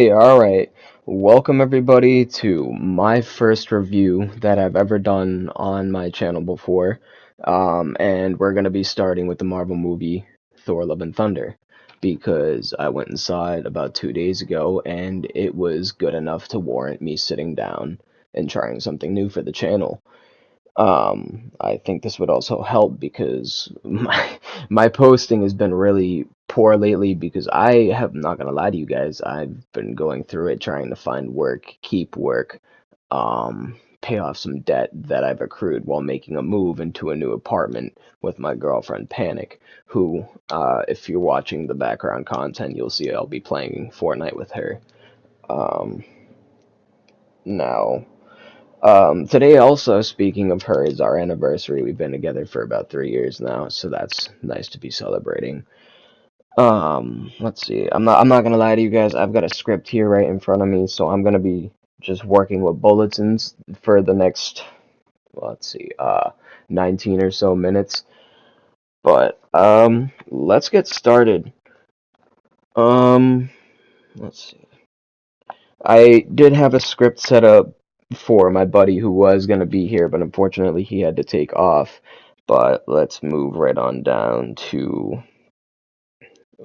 Alright. Welcome everybody to my first review that I've ever done on my channel before. And we're gonna be starting with the Marvel movie Thor: Love and Thunder because I went and saw it about 2 days ago and it was good enough to warrant me sitting down and trying something new for the channel. I think this would also help because my posting has been really poor lately because I have not gonna lie to you guys, I've been going through it trying to find work, keep work, pay off some debt that I've accrued while making a move into a new apartment with my girlfriend Panic, who, if you're watching the background content, you'll see I'll be playing Fortnite with her. Um, now. Today also, speaking of her, is our anniversary. We've been together for about 3 years now, so that's nice to be celebrating. Let's see. I'm not gonna lie to you guys. I've got a script here right in front of me, so I'm gonna be just working with bulletins for the next, well, let's see, 19 or so minutes. But let's get started. Um, let's see. I did have a script set up for my buddy who was going to be here, but unfortunately he had to take off. But let's move right on down to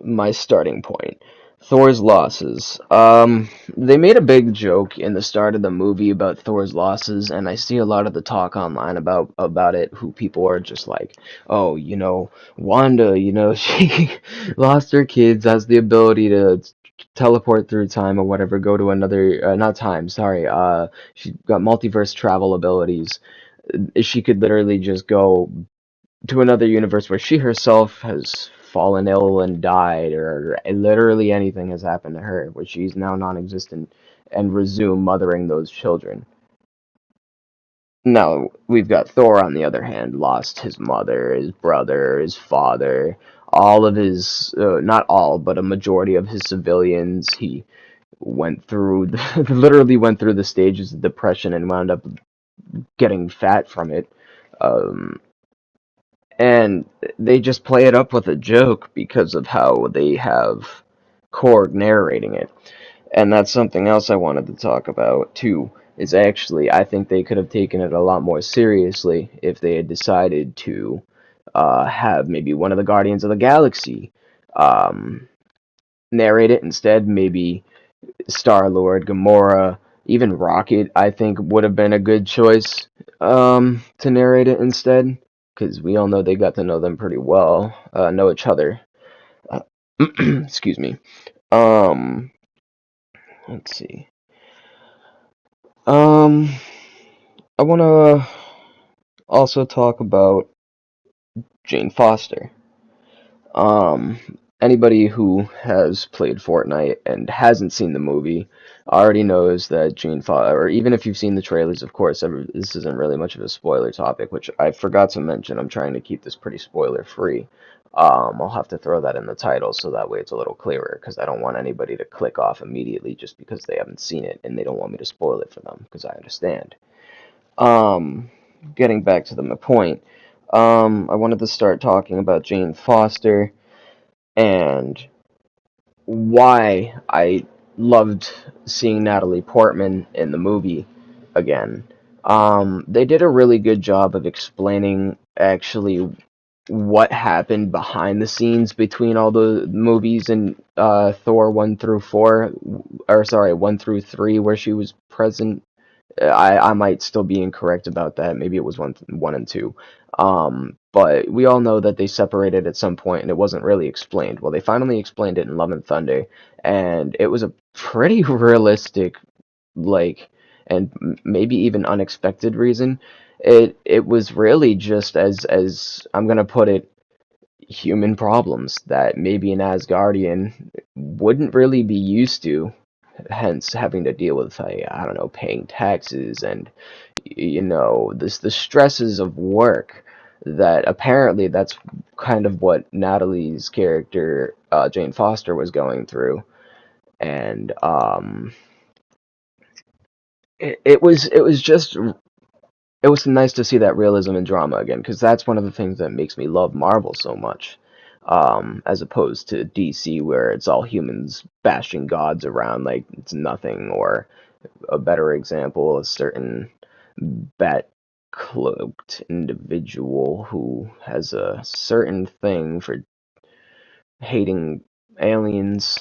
my starting point. Thor's losses. They made a big joke in the start of the movie about Thor's losses, and I see a lot of the talk online about it, who people are just like, oh, Wanda, she lost her kids, has the ability to teleport through time or whatever, go to another, not time, sorry, she got multiverse travel abilities. She could literally just go to another universe where she herself has fallen ill and died, or literally anything has happened to her, where she's now non-existent, and resume mothering those children. Now, we've got Thor, on the other hand, lost his mother, his brother, his father, all of his, not all, but a majority of his civilians. He went through, literally went through the stages of depression and wound up getting fat from it. Um, and they just play it up with a joke because of how they have Korg narrating it. And that's something else I wanted to talk about too. Is actually, I think they could have taken it a lot more seriously if they had decided to have maybe one of the Guardians of the Galaxy um, narrate it instead. Maybe Star-Lord, Gamora, even Rocket, I think would have been a good choice to narrate it instead, because we all know they got to know them pretty well, know each other. Uh, excuse me. Um, let's see. Um, I want to also talk about Jane Foster. Um, Anybody who has played Fortnite and hasn't seen the movie already knows that Jane Foster, or even if you've seen the trailers, of course, this isn't really much of a spoiler topic, which I forgot to mention. I'm trying to keep this pretty spoiler free. I'll have to throw that in the title so that way it's a little clearer, because I don't want anybody to click off immediately just because they haven't seen it and they don't want me to spoil it for them, because I understand. Um, Getting back to my point, I wanted to start talking about Jane Foster and why I loved seeing Natalie Portman in the movie again. They did a really good job of explaining actually what happened behind the scenes between all the movies and Thor 1 through 4, or sorry, 1 through 3, where she was present. I might still be incorrect about that. Maybe it was one and two. But we all know that they separated at some point, and it wasn't really explained. Well, they finally explained it in Love and Thunder, and it was a pretty realistic, like, and maybe even unexpected reason. It was really just as I'm gonna put it, human problems that maybe an Asgardian wouldn't really be used to, hence having to deal with, I don't know, paying taxes and the stresses of work. That apparently that's kind of what Natalie's character, Jane Foster, was going through. And it was nice to see that realism and drama again, because that's one of the things that makes me love Marvel so much. as opposed to DC where it's all humans bashing gods around like it's nothing, or a better example, a certain bat cloaked individual who has a certain thing for hating aliens.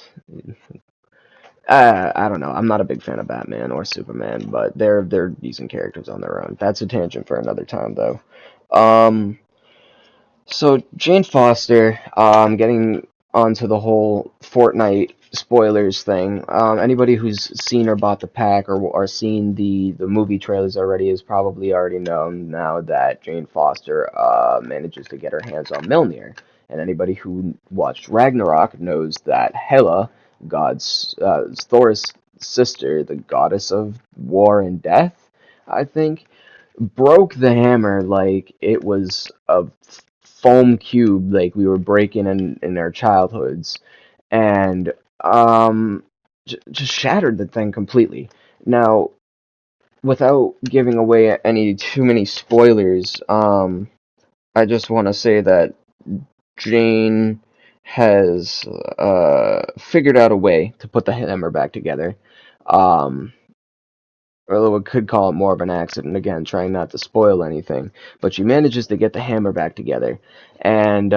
I don't know. I'm not a big fan of Batman or Superman, but they're decent characters on their own. That's a tangent for another time, though. Um, so Jane Foster, getting onto the whole Fortnite spoilers thing. Anybody who's seen or bought the pack or seen the movie trailers already has probably already known now that Jane Foster manages to get her hands on Mjolnir. And anybody who watched Ragnarok knows that Hela, God's Thor's sister, the goddess of war and death, I think, broke the hammer like it was a foam cube, like we were breaking in our childhoods, and just shattered the thing completely. Now, without giving away any too many spoilers, I just want to say that Jane has figured out a way to put the hammer back together. Um, Although it could call it more of an accident, again, trying not to spoil anything. But she manages to get the hammer back together. And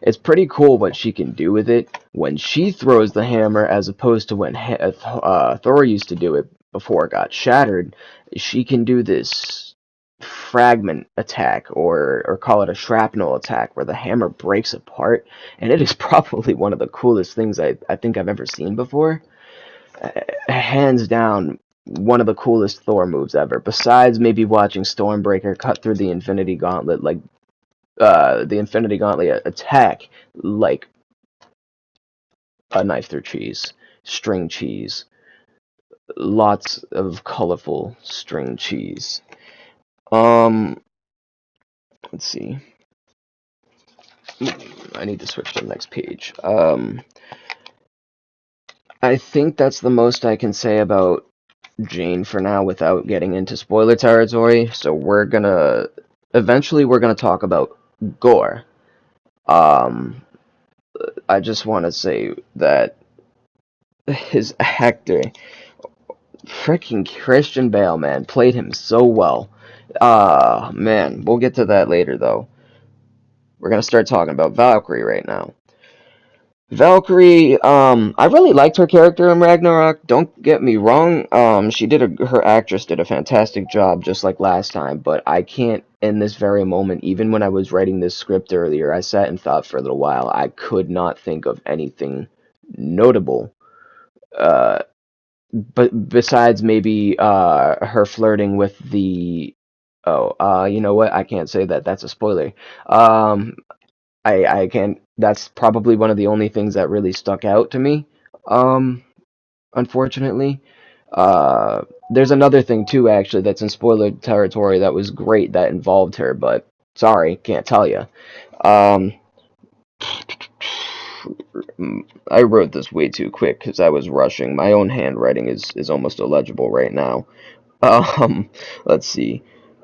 it's pretty cool what she can do with it when she throws the hammer as opposed to when Thor used to do it before it got shattered. She can do this fragment attack, or call it a shrapnel attack, where the hammer breaks apart. And it is probably one of the coolest things I think I've ever seen before. Hands down, one of the coolest Thor moves ever. Besides maybe watching Stormbreaker cut through the Infinity Gauntlet, like the Infinity Gauntlet attack, like a knife through cheese, string cheese, lots of colorful string cheese. Let's see. I need to switch to the next page. I think that's the most I can say about Jane for now without getting into spoiler territory. So eventually we're gonna talk about Gore. Um, I just want to say that his actor, freaking Christian Bale, man, played him so well. Man, we'll get to that later though. We're gonna start talking about Valkyrie right now. Valkyrie, I really liked her character in Ragnarok. Don't get me wrong. Her actress did a fantastic job, just like last time. But I can't, in this very moment, even when I was writing this script earlier, I sat and thought for a little while. I could not think of anything notable. But besides maybe her flirting with the. Oh, you know what? I can't say that. That's a spoiler. I can't. That's probably one of the only things that really stuck out to me. Um, Unfortunately, there's another thing too, actually, that's in spoiler territory that was great that involved her, but sorry, can't tell you. Um, I wrote this way too quick because I was rushing. My own handwriting is almost illegible right now. Um, let's see.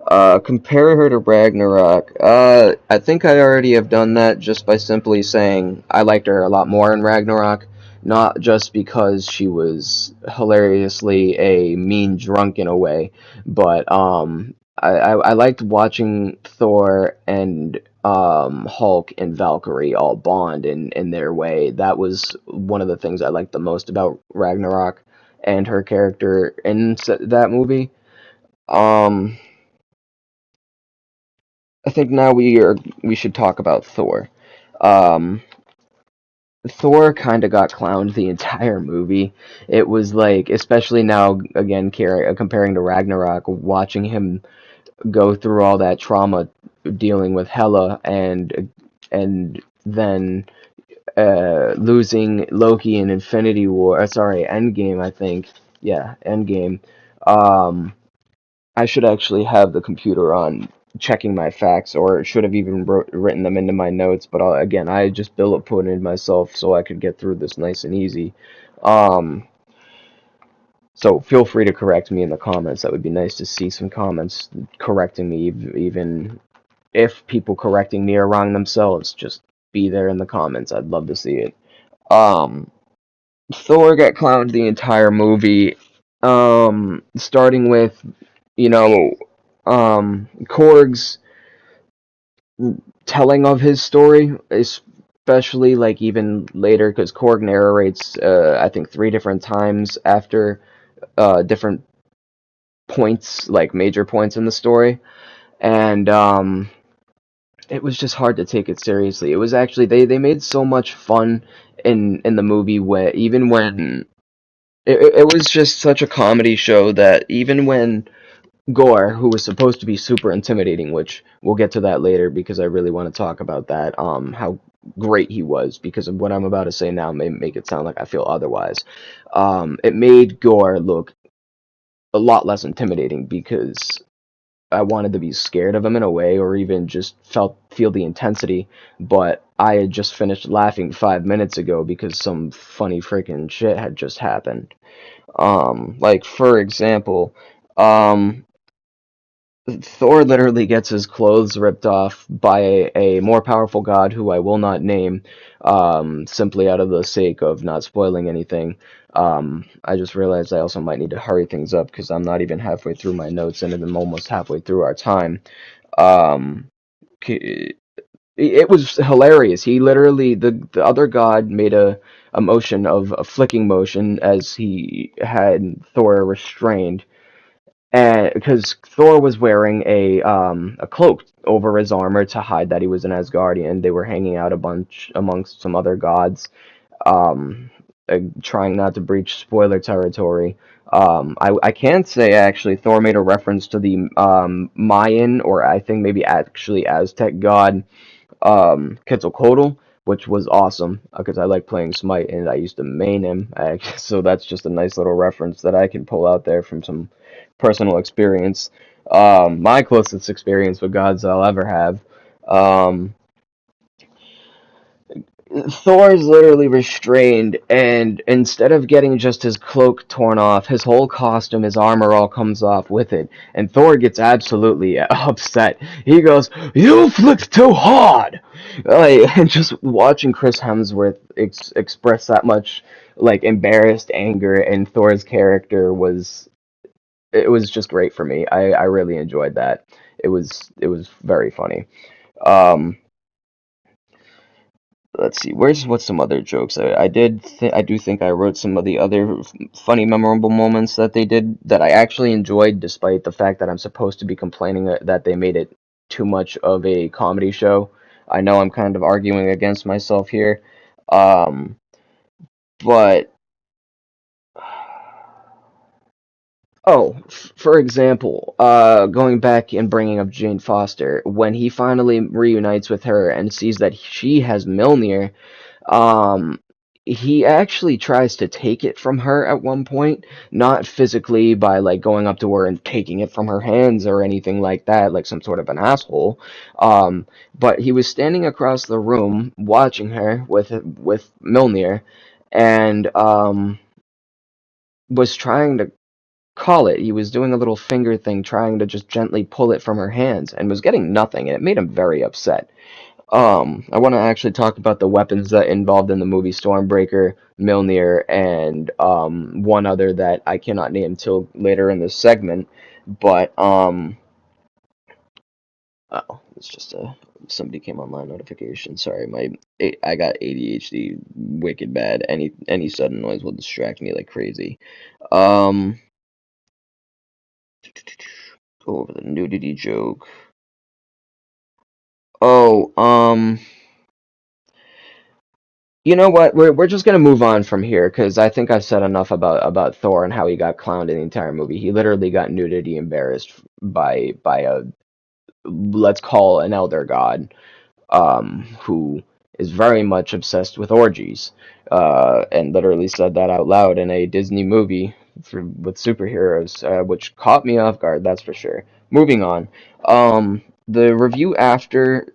Compare her to Ragnarok. I think I already have done that just by simply saying I liked her a lot more in Ragnarok, not just because she was hilariously a mean drunk in a way, but I liked watching Thor and Hulk and Valkyrie all bond in their way. That was one of the things I liked the most about Ragnarok and her character in that movie. Um, I think now we should talk about Thor. Um, Thor kind of got clowned the entire movie. It was like, especially now again, comparing to Ragnarok, watching him go through all that trauma dealing with Hela and then losing Loki in Infinity War. Sorry, Endgame. I think, yeah, Endgame. Um, I should actually have the computer on checking my facts, or should have even written them into my notes. But again, I just bullet pointed myself so I could get through this nice and easy. Um, so feel free to correct me in the comments. That would be nice to see some comments correcting me, even if people correcting me are wrong themselves. Just be there in the comments. I'd love to see it. Um, Thor got clowned the entire movie, starting with, you know, Korg's telling of his story, especially like even later, because Korg narrates, I think, three different times after different points, like major points in the story, and it was just hard to take it seriously. It was actually they made so much fun in the movie where even when it was just such a comedy show that even when Gore, who was supposed to be super intimidating, which we'll get to that later because I really want to talk about that, how great he was, because of what I'm about to say now may make it sound like I feel otherwise. It made Gore look a lot less intimidating because I wanted to be scared of him in a way, or even just feel the intensity. But I had just finished laughing 5 minutes ago because some funny freaking shit had just happened. Like for example, um, Thor literally gets his clothes ripped off by a more powerful god who I will not name, simply out of the sake of not spoiling anything. I just realized I also might need to hurry things up because I'm not even halfway through my notes and I'm almost halfway through our time. Um, it was hilarious. He literally, the other god made a motion of a flicking motion as he had Thor restrained, and because Thor was wearing a cloak over his armor to hide that he was an Asgardian. They were hanging out a bunch amongst some other gods, um, trying not to breach spoiler territory. I can say actually Thor made a reference to the Mayan, or I think maybe actually Aztec god, Quetzalcoatl, which was awesome because I like playing Smite and I used to main him. So that's just a nice little reference that I can pull out there from some personal experience. My closest experience with gods I'll ever have. Um, Thor is literally restrained, and instead of getting just his cloak torn off, his whole costume, his armor all comes off with it. And Thor gets absolutely upset. He goes, "You flicked too hard!" Like, and just watching Chris Hemsworth express that much, like, embarrassed anger in Thor's character it was just great for me. I really enjoyed that. It was very funny. Um, let's see, what's some other jokes? I do think I wrote some of the other funny, memorable moments that they did that I actually enjoyed, despite the fact that I'm supposed to be complaining that they made it too much of a comedy show. I know I'm kind of arguing against myself here, um, but oh, for example, going back and bringing up Jane Foster, when he finally reunites with her and sees that she has Mjolnir. Um, he actually tries to take it from her at one point, not physically by like going up to her and taking it from her hands or anything like that, like some sort of an asshole. But he was standing across the room watching her with Mjolnir, and was trying to call it. He was doing a little finger thing, trying to just gently pull it from her hands, and was getting nothing, and it made him very upset. I want to actually talk about the weapons that involved in the movie Stormbreaker, Mjolnir, and one other that I cannot name till later in this segment. But oh, it's just somebody came on my notification. Sorry, I got ADHD wicked bad. Any sudden noise will distract me like crazy. Um, go over the nudity joke. Oh, you know what? We're just gonna move on from here because I think I've said enough about Thor and how he got clowned in the entire movie. He literally got nudity embarrassed by a, let's call, an elder god, who is very much obsessed with orgies, and literally said that out loud in a Disney movie with superheroes, which caught me off guard. That's for sure. Moving on. The review after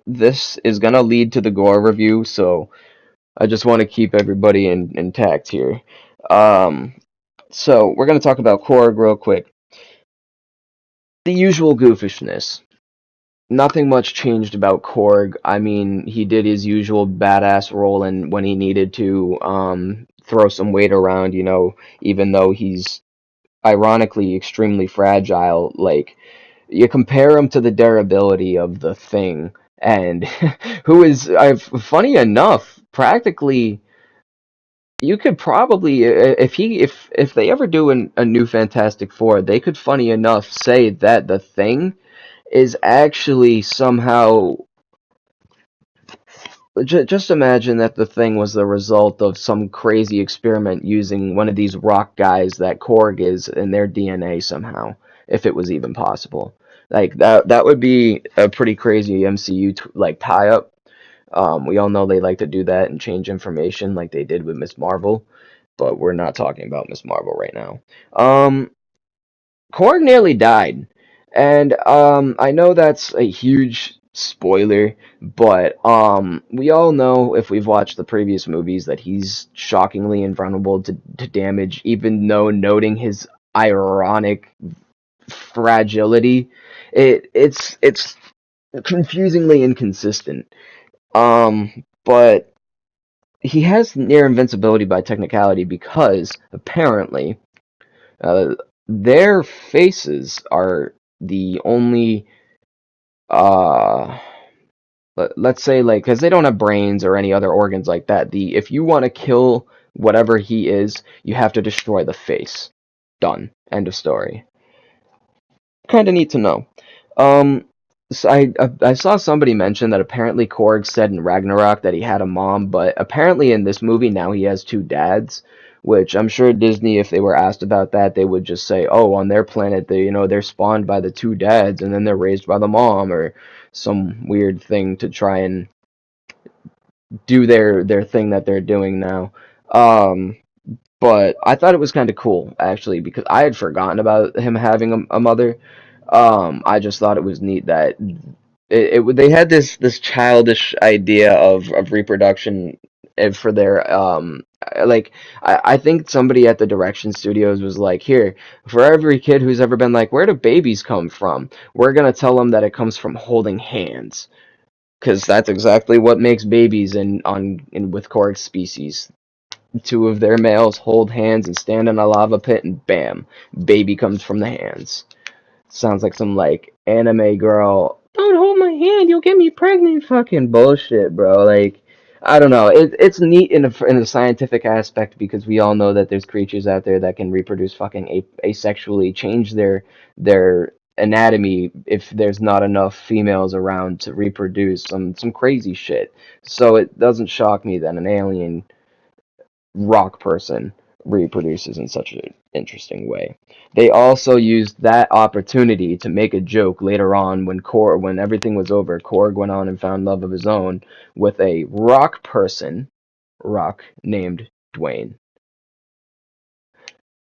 this is gonna lead to the gore review, so I just want to keep everybody intact here. Um, so we're going to talk about Korg real quick. The usual goofishness. nothing much changed about Korg. I mean, he did his usual badass role and when he needed to throw some weight around, even though he's ironically extremely fragile. Like, you compare him to the durability of the Thing, and who is, funny enough, practically you could probably if they ever do a new Fantastic Four, they could funny enough say that the Thing is actually somehow just imagine that the Thing was the result of some crazy experiment using one of these rock guys that Korg is in their DNA somehow, if it was even possible. Like that would be a pretty crazy MCU like tie up. We all know they like to do that and change information like they did with Miss Marvel, but we're not talking about Miss Marvel right now. Korg nearly died, and I know that's a huge spoiler, but we all know if we've watched the previous movies that he's shockingly invulnerable to damage, even though noting his ironic fragility. It's confusingly inconsistent. But he has near invincibility by technicality because apparently uh, their faces are the only uh let's say like because they don't have brains or any other organs like that. The if you want to kill whatever he is, you have to destroy the face. Done. End of story. Kind of neat to know. Um, so I saw somebody mention that apparently Korg said in Ragnarok that he had a mom, but apparently in this movie now he has two dads, which I'm sure Disney, if they were asked about that, they would just say, "Oh, on their planet, they're spawned by the two dads, and then they're raised by the mom," or some weird thing to try and do their thing that they're doing now. Um, but I thought it was kind of cool actually because I had forgotten about him having a mother. I just thought it was neat that they had this childish idea of reproduction for their like I think somebody at the direction studios was like, here, for every kid who's ever been like, where do babies come from? We're gonna tell them that it comes from holding hands, because that's exactly what makes babies in with Korg species. Two of their males hold hands and stand in a lava pit, and bam, baby comes from the hands. Sounds like some like anime girl. Don't hold my hand, you'll get me pregnant. Fucking bullshit, bro. Like, I don't know. It's neat in a scientific aspect because we all know that there's creatures out there that can reproduce fucking asexually, change their anatomy if there's not enough females around to reproduce some crazy shit. So it doesn't shock me that an alien rock person reproduces in such an interesting way. They also used that opportunity to make a joke later on when everything was over. Korg went on and found love of his own with a rock named Dwayne.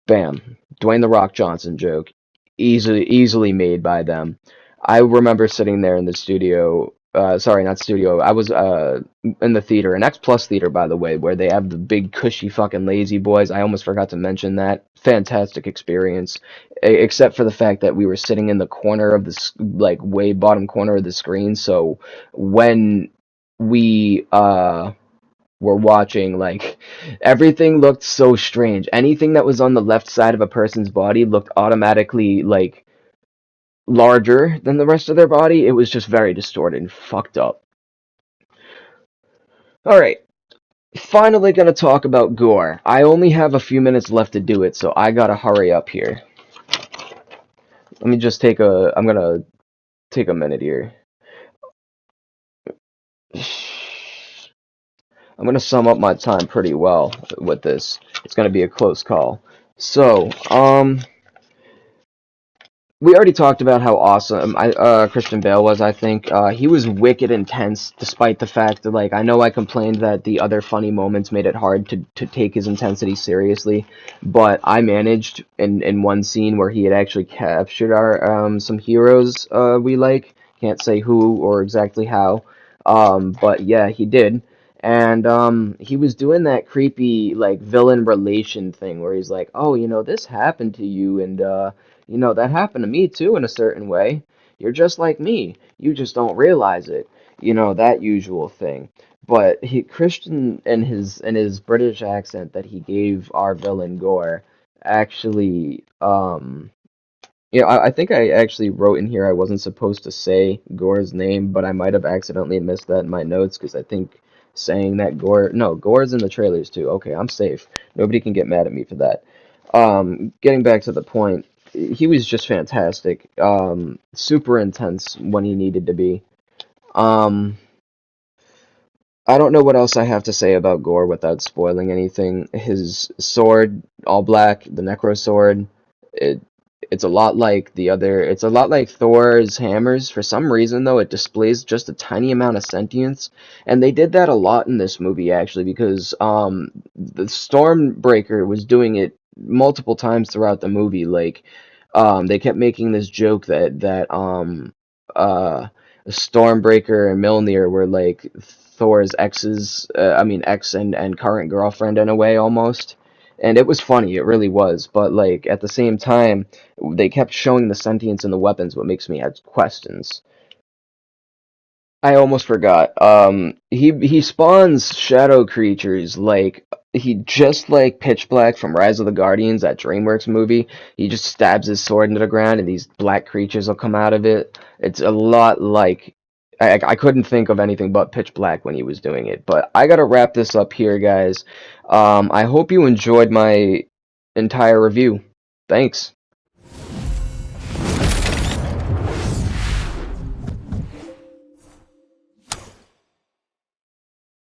Bam. Dwayne the Rock Johnson joke. Easily made by them. I remember sitting there in the studio. Sorry, not studio. I was in the theater, an X Plus theater, by the way, where they have the big cushy fucking lazy boys. I almost forgot to mention that. Fantastic experience, except for the fact that we were sitting in the corner of the like way bottom corner of the screen. So when we were watching, like, everything looked so strange. Anything that was on the left side of a person's body looked automatically, like, larger than the rest of their body. It was just very distorted and fucked up. Alright, finally gonna talk about gore. I only have a few minutes left to do it, so I gotta hurry up here. Let me just I'm gonna take a minute here. I'm gonna sum up my time pretty well with this. It's gonna be a close call. So, we already talked about how awesome Christian Bale was. I think he was wicked intense, despite the fact that, like, I know I complained that the other funny moments made it hard to take his intensity seriously, but I managed in one scene where he had actually captured our some heroes we like. Can't say who or exactly how, but yeah, he did. And he was doing that creepy like villain relation thing where he's like, "Oh, this happened to you, and that happened to me too in a certain way." you're just like me. You just don't realize it. You know, that usual thing. But Christian in his British accent that he gave our villain Gore actually yeah, I think I actually wrote in here I wasn't supposed to say Gore's name, but I might have accidentally missed that in my notes because I think saying that no, Gore's in the trailers too. Okay, I'm safe. Nobody can get mad at me for that. Getting back to the point, he was just fantastic. Super intense when he needed to be. Um, I don't know what else I have to say about Gore without spoiling anything. His sword, all black, the Necro sword, it it's a lot like it's a lot like Thor's hammers. For some reason though, it displays just a tiny amount of sentience, and they did that a lot in this movie actually because the Stormbreaker was doing it multiple times throughout the movie. Like they kept making this joke that uh Stormbreaker and Mjolnir were like Thor's ex and current girlfriend in a way almost. And it was funny, it really was. But like at the same time, they kept showing the sentience in the weapons, what makes me have questions. I almost forgot. He spawns shadow creatures like he just like Pitch Black from Rise of the Guardians, that DreamWorks movie. He just stabs his sword into the ground, and these black creatures will come out of it. It's a lot like I couldn't think of anything but Pitch Black when he was doing it. But I gotta wrap this up here, guys. I hope you enjoyed my entire review. Thanks.